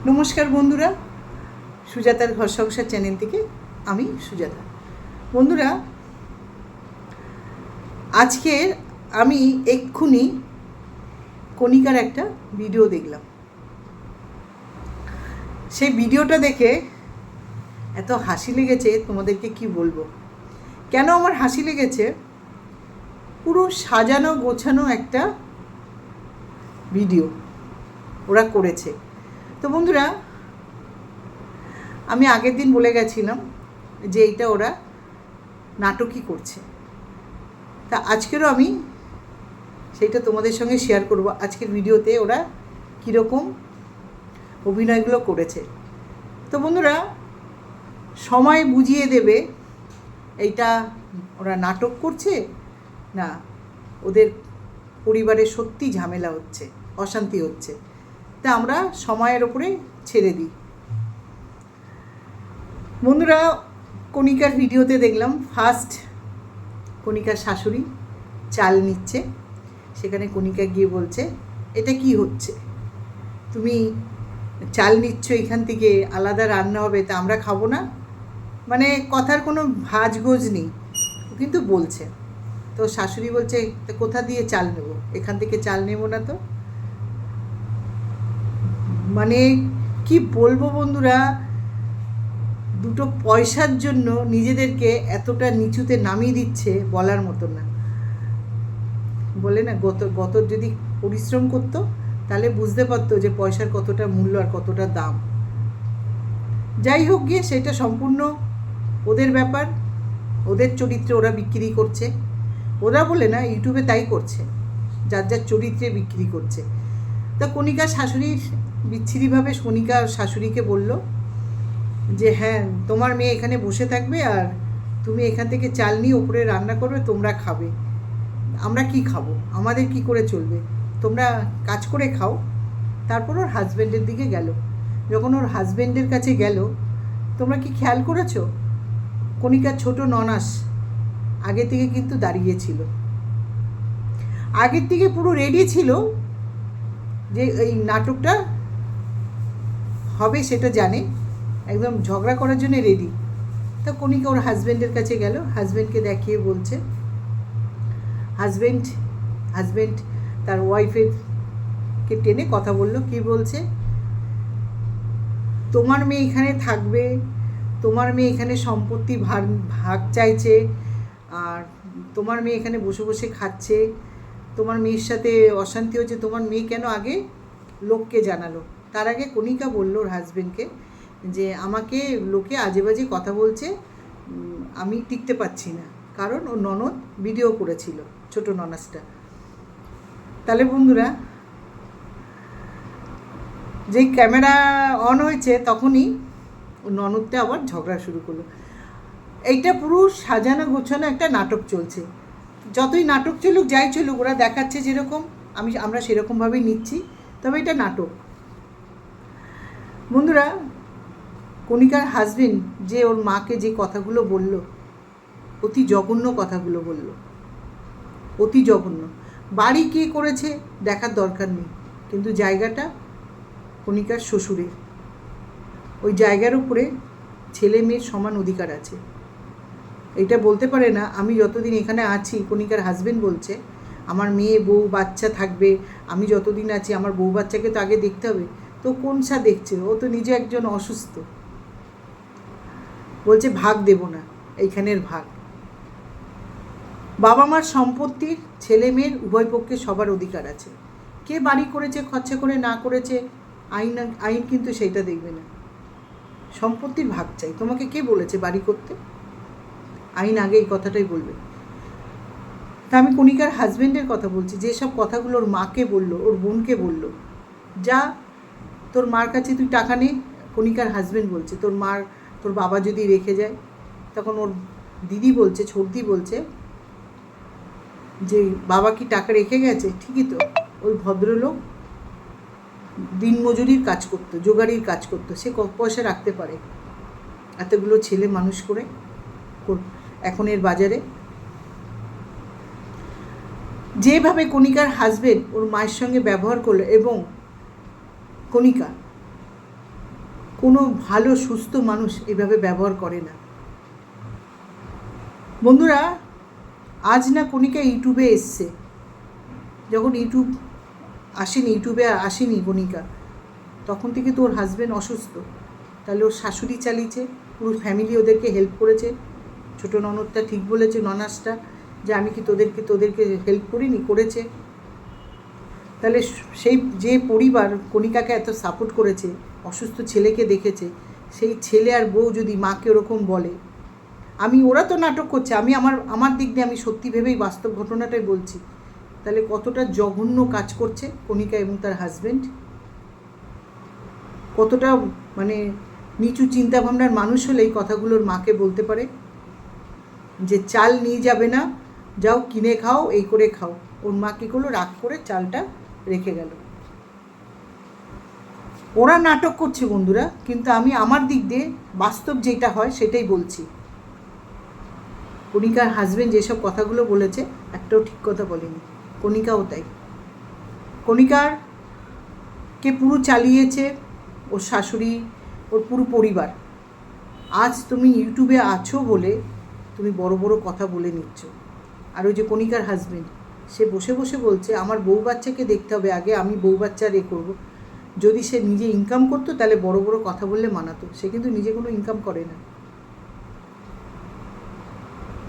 নমস্কার বন্ধুরা, সুজাতার ঘর সংসার চ্যানেল থেকে আমি সুজাতা। বন্ধুরা, আজকের আমি এক্ষুনি কণিকার একটা ভিডিও দেখলাম। সেই ভিডিওটা দেখে এত হাসি লেগেছে, তোমাদেরকে কি বলবো। কেন আমার হাসি লেগেছে, পুরো সাজানো গোছানো একটা ভিডিও ওরা করেছে। তো বন্ধুরা, আমি আগের দিন বলে গেছিলাম যে এইটা ওরা নাটকই করছে। তা আজকেরও আমি সেইটা তোমাদের সঙ্গে শেয়ার করব। আজকের ভিডিওতে ওরা কীরকম অভিনয়গুলো করেছে। তো বন্ধুরা, সময় বুঝিয়ে দেবে এইটা ওরা নাটক করছে না ওদের পরিবারে সত্যি ঝামেলা হচ্ছে, অশান্তি হচ্ছে। তা আমরা সময়ের ওপরে ছেড়ে দিই। বন্ধুরা, কণিকার ভিডিওতে দেখলাম ফার্স্ট কণিকার শাশুড়ি চাল নিচ্ছে। সেখানে কণিকা গিয়ে বলছে, এটা কি হচ্ছে, তুমি চাল নিচ্ছ, এখান থেকে আলাদা রান্না হবে, তা আমরা খাবো না। মানে কথার কোনো ভাজগোজ নেই, কিন্তু বলছে। তো শাশুড়ি বলছে, তা কোথা দিয়ে চাল নেব, এখান থেকে চাল নেব না তো। মানে কি বলবো বন্ধুরা, দুটো পয়সার জন্য নিজেদেরকে এতটা নিচুতে নামিয়ে দিচ্ছে বলার মতো না। বলে না, গত যদি পরিশ্রম করতো তাহলে বুঝতে পারতো যে পয়সার কতটা মূল্য আর কতটা দাম। যাই হোক গিয়ে, সেটা সম্পূর্ণ ওদের ব্যাপার, ওদের চরিত্রে ওরা বিক্রি করছে। ওরা বলে না, ইউটিউবে তাই করছে, যার যার চরিত্রে বিক্রি করছে। তা কণিকার শাশুড়ির বিচ্ছিরিভাবে কণিকা শাশুড়িকে বলল যে হ্যাঁ, তোমার মেয়ে এখানে বসে থাকবে আর তুমি এখান থেকে চাল নিয়ে ওপরে রান্না করবে, তোমরা খাবে। আমরা কি খাবো, আমাদের কি করে চলবে, তোমরা কাজ করে খাও। তারপর ওর হাজব্যান্ডের দিকে গেল। যখন ওর হাজব্যান্ডের কাছে গেল, তোমরা কি খেয়াল করেছো, কণিকার ছোট ননাস আগে থেকে কিন্তু দাঁড়িয়েছিল, আগের থেকে পুরো রেডি ছিল যে এই নাটকটা হবে, সেটা জানে, একদম ঝগড়া করার জন্য রেডি। তা কণিকা ওর হাজব্যান্ডের কাছে গেল, হাজব্যান্ডকে দেখিয়ে বলছে, হাজব্যান্ড তার ওয়াইফেরকে টেনে কথা বলল। কি বলছে, তোমার মেয়ে এখানে থাকবে, তোমার মেয়ে এখানে সম্পত্তি ভাগ চাইছে, আর তোমার মেয়ে এখানে বসে বসে খাচ্ছে, তোমার মেয়ের সাথে অশান্তি হচ্ছে, তোমার মেয়ে কেন আগে লোককে জানালো। তার আগে কণিকা বলল ওর হাজব্যান্ডকে যে আমাকে লোকে আজে বাজে কথা বলছে, আমি টিকতে পারছি না, কারণ ওর ননদ ভিডিও করেছিল, ছোট ননাসটা। তাহলে বন্ধুরা, যেই ক্যামেরা অন হয়েছে তখনই ও ননদটা আবার ঝগড়া শুরু করলো। এইটা পুরো সাজানো গোছানো একটা নাটক চলছে। যতই নাটক চলুক, যাই চলুক, ওরা দেখাচ্ছে যেরকম আমরা সেরকমভাবেই নিচ্ছি, তবে এটা নাটক। বন্ধুরা, কণিকার হাজবেন্ড যে ওর মাকে যে কথাগুলো বলল, অতি জঘন্য কথাগুলো বলল, অতি জঘন্য। বাড়ি কে করেছে দেখার দরকার নেই, কিন্তু জায়গাটা কণিকার শ্বশুরের, ওই জায়গার উপরে ছেলে মেয়ের সমান অধিকার আছে। এটা বলতে পারে না, আমি যতদিন এখানে আছি, কণিকার হাজবেন্ড বলছে আমার মেয়ে বউ বাচ্চা থাকবে, আমি যতদিন আছি আমার বউ বাচ্চাকে তো আগে দেখতে হবে। তো কোন সা দেখছে, ও তো নিজে একজন অসুস্থ। বলছে ভাগ দেব না, এইখানের ভাগ। বাবা মার সম্পত্তির ছেলে মেয়ের উভয় পক্ষে সবার অধিকার আছে। কে বাড়ি করেছে, খরচা করে না করেছে, আইন কিন্তু সেইটা দেখবে না। সম্পত্তির ভাগ চাই। তোমাকে কে বলেছে বাড়ি করতে? আইন আগে এই কথাটাই বলবে। তা আমি কণিকার হাজব্যান্ডের কথা বলছি, যেসব কথাগুলো ওর মাকে বললো, ওর বোনকে বললো, যা তোর মার কাছে তুই টাকা নে। কণিকার হাজব্যান্ড বলছে তোর বাবা যদি রেখে যায়। তখন ওর দিদি বলছে, ছোটদি বলছে যে বাবা কি টাকা রেখে গেছে? ঠিকই তো, ওই ভদ্রলোক দিনমজুরির কাজ করতো, জোগাড়ির কাজ করতো, সে কত পয়সা রাখতে পারে এতগুলো ছেলে মানুষ করে এখনের বাজারে? যেভাবে কণিকার হাজবেন্ড ওর মায়ের সঙ্গে ব্যবহার করলো, এবং কণিকা কোনো ভালো সুস্থ মানুষ এভাবে ব্যবহার করে না। বন্ধুরা, আজ না কণিকা ইউটিউবে এসছে, যখন ইউটিউবে আসেনি কণিকা, তখন থেকে তো ওর হাজব্যান্ড অসুস্থ, তাহলে ওর শাশুড়ি চালিয়েছে, পুরো ফ্যামিলি ওদেরকে হেল্প করেছে। ছোটো ননদটা ঠিক বলেছে, ননাসটা, যে আমি কি তোদেরকে হেল্প করিনি, করেছে। তাহলে সেই যে পরিবার কণিকাকে এত সাপোর্ট করেছে, অসুস্থ ছেলেকে দেখেছে, সেই ছেলে আর বউ যদি মাকে ওরকম বলে, ওরা তো নাটক করছে, আমার দিক দিয়ে আমি সত্যি ভেবেই বাস্তব ঘটনাটাই বলছি, তাহলে কতটা জঘন্য কাজ করছে কণিকা এবং তার হাজব্যান্ড, কতটা মানে নিচু চিন্তাভাবনার মানুষ হলে এই কথাগুলোর মাকে বলতে পারে যে চাল নিয়ে যাবে না, যাও কিনে খাও, এই করে খাও। ওর মা কী করলো, রাগ করে চালটা রেখে গেল। ওরা নাটক করছে বন্ধুরা, কিন্তু আমি আমার দিক দিয়ে বাস্তব যেটা হয় সেটাই বলছি। কণিকার হাজব্যান্ড যেসব কথাগুলো বলেছে একটাও ঠিক কথা বলেনি, কণিকাও তাই। কণিকারকে পুরো চালিয়েছে ওর শাশুড়ি, ওর পুরো পরিবার। আজ তুমি ইউটিউবে আছো বলে তুমি বড় বড় কথা বলে নিচ্ছ। আর ওই যে কণিকার হাজব্যান্ড, সে বসে বসে বলছে আমার বউ বাচ্চাকে দেখতে হবে আগে, আমি বউ বাচ্চার করবো। যদি সে নিজে ইনকাম করতো তাহলে বড় বড় কথা বললে মানাতো, সে কিন্তু নিজে কোনো ইনকাম করে না।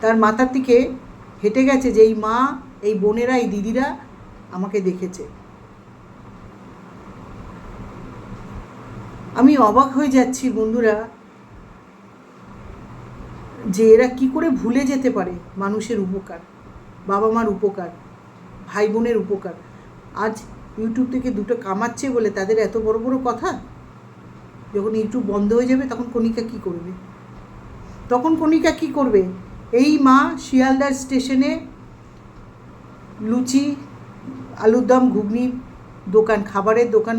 তার মাথার দিকে হেঁটে গেছে যে এই মা, এই বোনেরা, এই দিদিরা আমাকে দেখেছে। আমি অবাক হয়ে যাচ্ছি বন্ধুরা, যে এরা কি করে ভুলে যেতে পারে মানুষের উপকার, বাবা মার উপকার, ভাই বোনের উপকার। আজ ইউটিউব থেকে দুটো কামাচ্ছে বলে তাদের এত বড় বড় কথা। যখন ইউটিউব বন্ধ হয়ে যাবে তখন কণিকা কি করবে? এই মা শিয়ালদার স্টেশনে লুচি, আলুর দম, ঘুগনি দোকান, খাবারের দোকান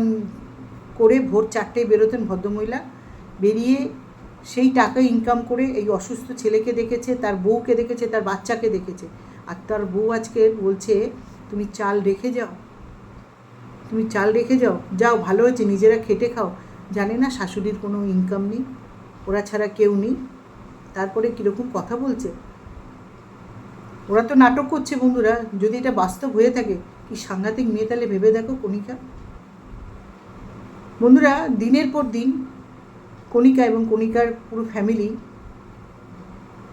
করে ভোর 4টেয় বেরোতেন ভদ্রমহিলা, বেরিয়ে সেই টাকা ইনকাম করে এই অসুস্থ ছেলেকে দেখেছে, তার বউকে দেখেছে, তার বাচ্চাকে দেখেছে। আর তার বউ আজকে বলছে তুমি চাল রেখে যাও, যাও ভালো হয়েছে, নিজেরা খেটে খাও। জানে না শাশুড়ির কোনো ইনকাম নেই, ওরা ছাড়া কেউ নেই, তারপরে কীরকম কথা বলছে। ওরা তো নাটক করছে বন্ধুরা, যদি এটা বাস্তব হয়ে থাকে কি সাংঘাতিক মেয়ে, তাহলে ভেবে দেখো কণিকা। বন্ধুরা, দিনের পর দিন কণিকা এবং কণিকার পুরো ফ্যামিলি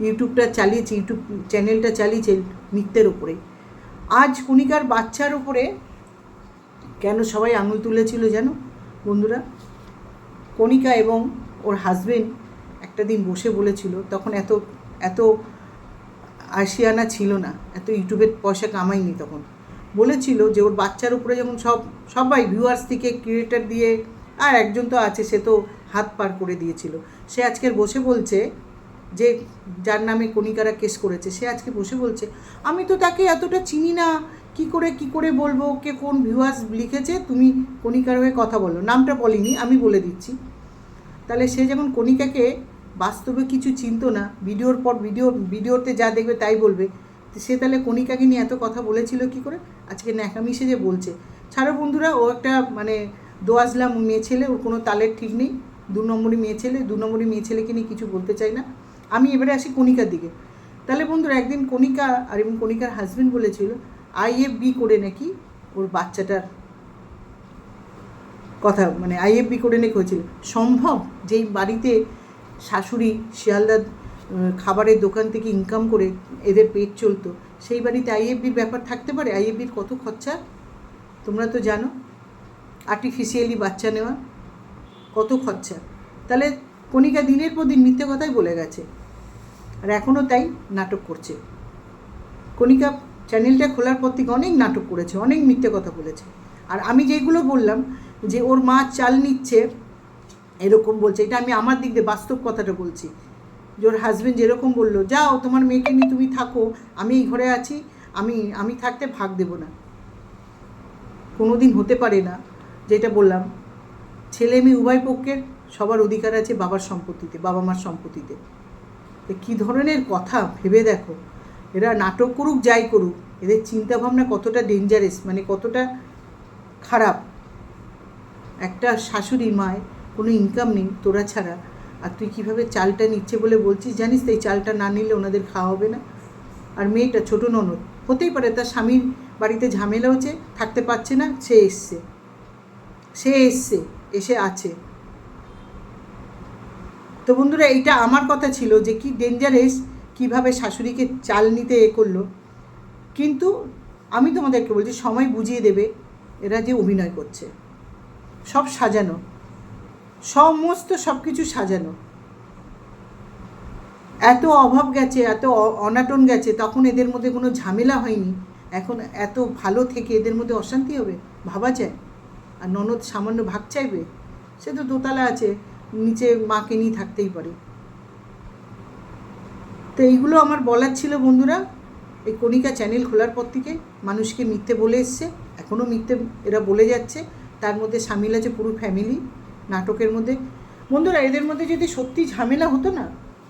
ইউটিউব চ্যানেলটা চালিয়েছে মিথ্যের ওপরে। আজ কণিকার বাচ্চার ওপরে কেন সবাই আঙুল তুলেছিল জানো বন্ধুরা? কণিকা এবং ওর হাজব্যান্ড একটা দিন বসে বলেছিল, তখন এত আশিয়ানা ছিল না, এত ইউটিউবের পয়সা কামাইনি, তখন বলেছিল যে ওর বাচ্চার উপরে যেমন সবাই ভিউয়ার্স থেকে ক্রিয়েটার দিয়ে, আর একজন তো আছে সে তো হাত পার করে দিয়েছিল, সে আজকের বসে বলছে যে যার নামে কণিকারা কেস করেছে, সে আজকে বসে বলছে আমি তো তাকে এতটা চিনি না, কি করে বলবো কে কোন ভিউয়ার্স লিখেছে, তুমি কণিকার হয়ে কথা বলো। নামটা বলিনি, আমি বলে দিচ্ছি। তাহলে সে যেমন কণিকাকে বাস্তবে কিছু চিনতো না, ভিডিওর পর ভিডিওতে যা দেখবে তাই বলবে, সে তাহলে কণিকাকে নিয়ে এত কথা বলেছিল কি করে? আজকে ন্যাকামি সে যে বলছে। ছাড়ো বন্ধুরা, ও একটা মানে দোয়াজলা মেয়ে ছেলে, ওর কোনো তালের ঠিক নেই, 2 নম্বরই মেয়ে ছেলেকে নিয়ে কিছু বলতে চাই না। আমি এবারে আসি কণিকার দিকে। তাহলে বন্ধুরা, একদিন কণিকা আর এবং কণিকার হাজব্যান্ড বলেছিল IFB করে নাকি ওর বাচ্চাটার কথা, মানে IFB করে নাকি হয়েছিল। সম্ভব? যেই বাড়িতে শাশুড়ি শিয়ালদার খাবারের দোকান থেকে ইনকাম করে এদের পেট চলতো, সেই বাড়িতে IFBর ব্যাপার থাকতে পারে? IFBর কত খরচা তোমরা তো জানো, আর্টিফিশিয়ালি বাচ্চা নেওয়া কত খরচা। তাহলে কণিকা দিনের পর দিন মিথ্যে কথাই বলে গেছে, আর এখনও তাই নাটক করছে। কণিকা চ্যানেলটা খোলার পর থেকে অনেক নাটক করেছে, অনেক মিথ্যে কথা বলেছে। আর আমি যেগুলো বললাম যে ওর মা চাল নিচ্ছে এরকম বলছে, এটা আমি আমার দিক দিয়ে বাস্তব কথাটা বলছি। যে ওর হাজব্যান্ড যেরকম বললো, যাও তোমার মেয়েকে নিয়ে তুমি থাকো, আমি এই ঘরে আছি, আমি থাকতে ভাগ দেব না। কোনো দিন হতে পারে না, যেটা বললাম, ছেলে মেয়ে উভয় পক্ষের সবার অধিকার আছে বাবার সম্পত্তিতে, বাবা মার সম্পত্তিতে। কী ধরনের কথা ভেবে দেখো। এরা নাটক করুক যাই করুক, এদের চিন্তাভাবনা কতটা ডেঞ্জারাস, মানে কতটা খারাপ। একটা শাশুড়ি মায় কোনো ইনকাম নেই তোরা ছাড়া, আর তুই কীভাবে চালটা নিচ্ছে বলে বলছিস, জানিস তো এই চালটা না নিলে ওনাদের খাওয়া হবে না। আর মেয়েটা ছোটো ননদ, হতেই পারে তার স্বামীর বাড়িতে ঝামেলা হচ্ছে, থাকতে পারছে না, সে এসছে এসে আছে। তো বন্ধুরা, এইটা আমার কথা ছিল যে কি ডেঞ্জারাস, কীভাবে শাশুড়িকে চাল নিতে করলো। কিন্তু আমি তোমাদেরকে বলছি, সময় বুঝিয়ে দেবে এরা যে অভিনয় করছে, সব সাজানো, সমস্ত সব কিছু সাজানো। এত অভাব গেছে, এত অনাটন গেছে, তখন এদের মধ্যে কোনো ঝামেলা হয়নি, এখন এত ভালো থেকে এদের মধ্যে অশান্তি হবে, ভাবা যায়? আর ননদ সামান্য ভাগ চাইবে, সে তো দোতলা আছে, নিচে মাকে নিয়ে থাকতেই পারে। তো এইগুলো আমার বলার ছিল বন্ধুরা। এই কণিকা চ্যানেল খোলার পর থেকে মানুষকে মিথ্যে বলে এসছে, এখনও মিথ্যে এরা বলে যাচ্ছে। তার মধ্যে সামিল আছে পুরো ফ্যামিলি নাটকের মধ্যে। বন্ধুরা, এদের মধ্যে যদি সত্যি ঝামেলা হতো না,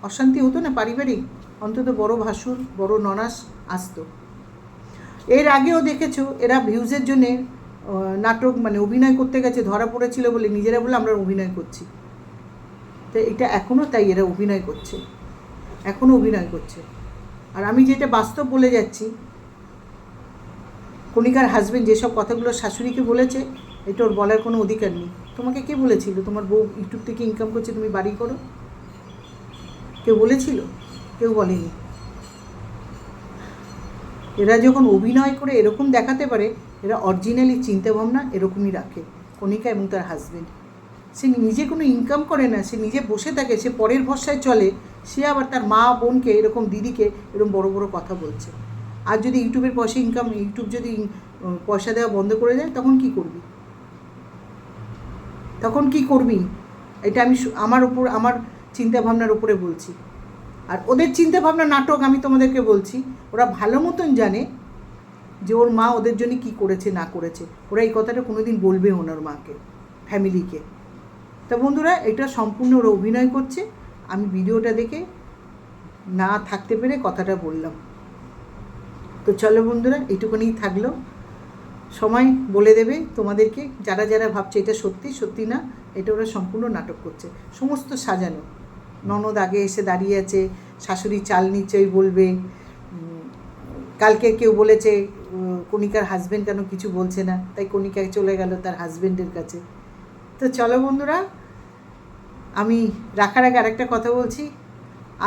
অশান্তি হতো না পারিবারিক, অন্তত বড় ভাসুর বড় ননাস আসতো। এর আগেও দেখেছো এরা ভিউজের জন্যে নাটক মানে অভিনয় করতে গেছে, ধরা পড়েছিল বলে নিজেরা বলে আমরা অভিনয় করছি। তো এটা এখনও তাই, এরা অভিনয় করছে, এখনও অভিনয় করছে। আর আমি যেটা বাস্তব বলে যাচ্ছি, কণিকার হাজবেন্ড যেসব কথাগুলো শাশুড়িকে বলেছে, এটা ওর বলার কোনো অধিকার নেই। তোমাকে কে বলেছিল তোমার বউ ইউটিউব থেকে ইনকাম করছে, তুমি বাড়ি করো? কেউ বলেছিল? কেউ বলেনি। এরা যখন অভিনয় করে এরকম দেখাতে পারে, এরা অরিজিনালি চিন্তাভাবনা এরকমই রাখে, কণিকা এবং তার হাজবেন্ড। সে নিজে কোনো ইনকাম করে না, সে নিজে বসে থাকে, সে পরের ভরসায় চলে, সে আবার তার মা বোনকে এরকম দিদিকে এরকম বড় বড় কথা বলছে। আর যদি ইউটিউবের পয়সা ইউটিউব যদি পয়সা দেওয়া বন্ধ করে দেয়, তখন কি করবি? তখন কি করবি? এটা আমি আমার চিন্তাভাবনার উপরে বলছি। আর ওদের চিন্তাভাবনা নাটক, আমি তোমাদেরকে বলছি, ওরা ভালো মতন জানে যে ওর মা ওদের জন্য কি করেছে না করেছে। ওরা এই কথাটা কোনোদিন বলবে ওনার মাকে, ফ্যামিলিকে। তা বন্ধুরা, এটা সম্পূর্ণ ওরা অভিনয় করছে। আমি ভিডিওটা দেখে না থাকতে পেরে কথাটা বললাম। তো চলো বন্ধুরা, এইটুকুনি থাকলো। সময় বলে দেবে তোমাদেরকে, যারা যারা ভাবছে এটা সত্যি সত্যি না, এটা ওরা সম্পূর্ণ নাটক করছে, সমস্ত সাজানো। ননদ আগে এসে দাঁড়িয়ে আছে, শাশুড়ি চাল নিশ্চয়ই বলবে। কালকে কেউ বলেছে কণিকার হাজব্যান্ড কেন কিছু বলছে না, তাই কণিকা চলে গেল তার হাজব্যান্ডের কাছে। তো চলো বন্ধুরা, আমি রাখার আগে আরেকটা কথা বলছি।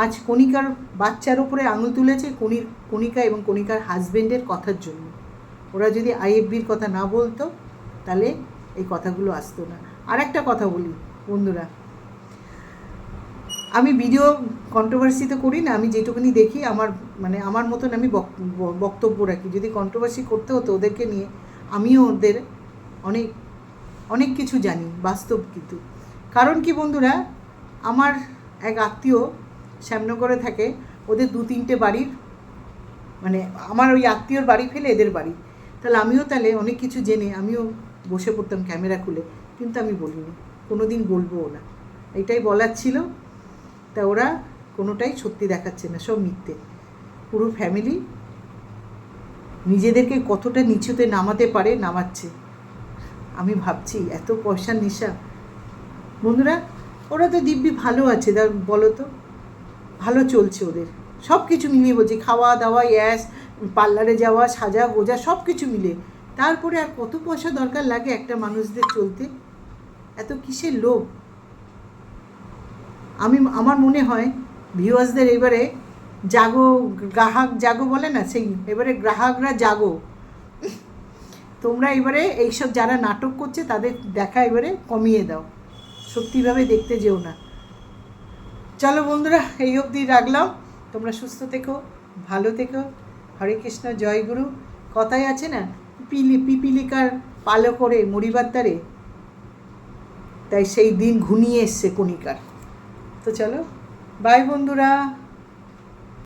আজ কণিকার বাচ্চার উপরে আঙুল তুলেছে কণিকা এবং কণিকার হাজব্যান্ডের কথার জন্য। ওরা যদি আইএফবির কথা না বলতো, তাহলে এই কথাগুলো আসতো না। আর একটা কথা বলি বন্ধুরা, আমি ভিডিও কন্ট্রোভার্সি তো করি না, আমি যেটুকুনি দেখি আমার মতন আমি বক্তব্য রাখি। যদি কন্ট্রোভার্সি করতে হতো ওদেরকে নিয়ে, আমিও ওদের অনেক অনেক কিছু জানি বাস্তব। কিন্তু কারণ কি বন্ধুরা, আমার এক আত্মীয় শ্যামনগরে থাকে, ওদের 2-3টে বাড়ির মানে আমার ওই আত্মীয়র বাড়ি ফেলে এদের বাড়ি। তাহলে আমিও তাহলে অনেক কিছু জেনে আমিও বসে পড়তাম ক্যামেরা খুলে, কিন্তু আমি বলিনি, কোনো দিন বলবও না। এটাই বলার ছিল। তা ওরা কোনোটাই সত্যি দেখাচ্ছে না, সব মিথ্যে। পুরো ফ্যামিলি নিজেদেরকে কতটা নিচুতে নামাতে পারে, নামাচ্ছে। আমি ভাবছি এত পয়সার নেশা। বন্ধুরা, ওরা তো দিব্যি ভালো আছে, বলো তো, ভালো চলছে ওদের সব কিছু মিলিয়ে। বলছি খাওয়া দাওয়া, পার্লারে যাওয়া, সাজা গোজা, সব কিছু মিলে। তারপরে আর কত পয়সা দরকার লাগে একটা মানুষদের চলতে? এত কিসের লোভ? আমার মনে হয় ভিউয়ার্সদের এবারে গ্রাহক জাগো বলে না, সেই এবারে গ্রাহকরা জাগো। তোমরা এবারে এইসব যারা নাটক করছে তাদের দেখা এবারে কমিয়ে দাও, সত্যিভাবে দেখতে যেও না। চলো বন্ধুরা, এই অবধি রাখলাম। তোমরা সুস্থ থেকো, ভালো থেকো। হরে কৃষ্ণ, জয় গুরু। কথাই আছে না, পিপিলিকার পালো করে মরিবার তারে, তাই সেই দিন ঘনিয়ে এসছে কণিকার। তো চলো, বাই বন্ধুরা।